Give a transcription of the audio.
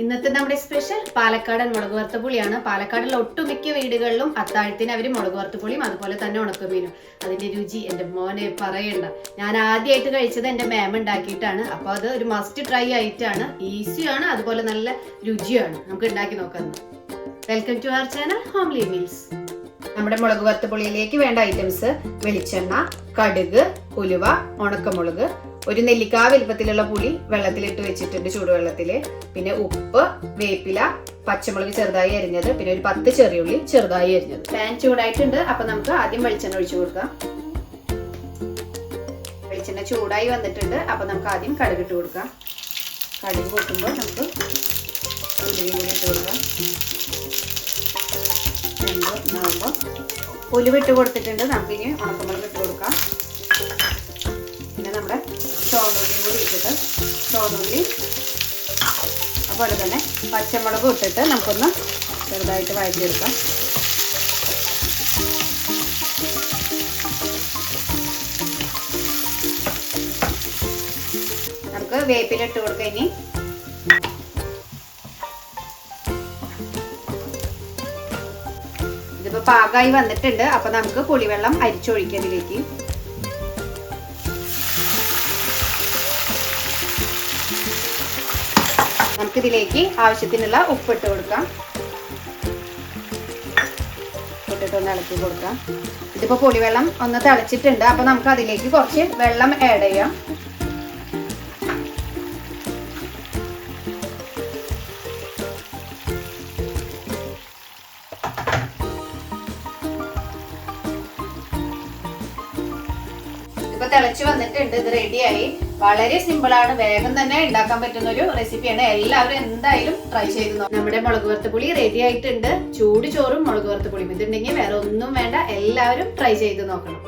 ഇന്നത്തെ നമ്മുടെ സ്പെഷ്യൽ പാലക്കാടൻ മുളക് വറുത്ത പുളിയാണ്. പാലക്കാടുള്ള ഒട്ടുമിക്ക വീടുകളിലും അത്താഴത്തിന് അവർ മുളക് വറുത്ത പുളിയും അതുപോലെ തന്നെ ഉണക്കമീനും. അതിന്റെ രുചി എന്റെ മോനെ പറയണ്ട. ഞാൻ ആദ്യമായിട്ട് കഴിച്ചത് എന്റെ മേമ ഉണ്ടാക്കിയിട്ടാണ്. അപ്പൊ അത് ഒരു മസ്റ്റ് ട്രൈ ആയിട്ടാണ്. ഈസിയാണ്, അതുപോലെ നല്ല രുചിയാണ്. നമുക്ക് ഉണ്ടാക്കി നോക്കാം. Welcome to our channel homely meals. നമ്മുടെ മുളക് വറുത്ത പുളിയിലേക്ക് വേണ്ട ഐറ്റംസ്: വെളിച്ചെണ്ണ, കടുക്, ഉലുവ, ഉണക്കമുളക്, ഒരു നെല്ലിക്കാ വലുപ്പത്തിലുള്ള പുളി വെള്ളത്തിലിട്ട് വെച്ചിട്ടുണ്ട് ചൂടുവെള്ളത്തില്, പിന്നെ ഉപ്പ്, വേപ്പില, പച്ചമുളക് ചെറുതായി അരിഞ്ഞത്, പിന്നെ ഒരു 10 ചെറിയുള്ളി ചെറുതായി അരിഞ്ഞത്. പാൻ ചൂടായിട്ടുണ്ട്. അപ്പൊ നമുക്ക് ആദ്യം വെളിച്ചെണ്ണ ഒഴിച്ചു കൊടുക്കാം. വെളിച്ചെണ്ണ ചൂടായി വന്നിട്ടുണ്ട്. അപ്പൊ നമുക്ക് ആദ്യം കടുക് ഇട്ട് കൊടുക്കാം. കടുക് പൊട്ടുമ്പോൾ നമുക്ക് ഉലുവയും കൂടി ഇട്ട് കൊടുക്കാം. ആകുമ്പോൾ ഉലുവ ഇട്ട് കൊടുത്തിട്ടുണ്ട്. നമുക്കിനി ഉണക്കമുളക് ഇട്ട് കൊടുക്കാം. പിന്നെ നമ്മുടെ ചുവന്നുള്ളിയും കൂടി ഇട്ടിട്ട് ചുവന്നുള്ളി അതുപോലെ തന്നെ പച്ചമുളകും ഇട്ടിട്ട് നമുക്കൊന്ന് ചെറുതായിട്ട് വഴറ്റിയെടുക്കാം. നമുക്ക് വേപ്പില ഇട്ട് കൊടുക്കാം. ഇനി ഇതിപ്പോ പാകമായി വന്നിട്ടുണ്ട്. അപ്പൊ നമുക്ക് പുളിവെള്ളം അരിച്ചൊഴിക്കാം ഇതിലേക്ക്. നമുക്കിതിലേക്ക് ആവശ്യത്തിനുള്ള ഉപ്പിട്ട് കൊടുക്കാം. ഇട്ടിട്ടൊന്ന് ഇളക്കി കൊടുക്കാം. ഇതിപ്പോ പുളിവെള്ളം ഒന്ന് തിളച്ചിട്ടുണ്ട്. അപ്പൊ നമുക്ക് അതിലേക്ക് കുറച്ച് വെള്ളം ആഡ് ചെയ്യാം. ഇപ്പൊ തിളച്ചു വന്നിട്ടുണ്ട്. ഇത് റെഡിയായി. വളരെ സിമ്പിൾ ആണ്, വേഗം തന്നെ ഉണ്ടാക്കാൻ പറ്റുന്ന ഒരു റെസിപ്പിയാണ്. എല്ലാവരും എന്തായാലും ട്രൈ ചെയ്ത് നോക്കാം. നമ്മുടെ മുളക് വറുത്ത പുളി റെഡി ആയിട്ടുണ്ട്. ചൂട് ചോറും മുളക് വറുത്ത പുളിയും ഇതുണ്ടെങ്കിൽ വേറെ ഒന്നും വേണ്ട. എല്ലാവരും ട്രൈ ചെയ്ത് നോക്കണം.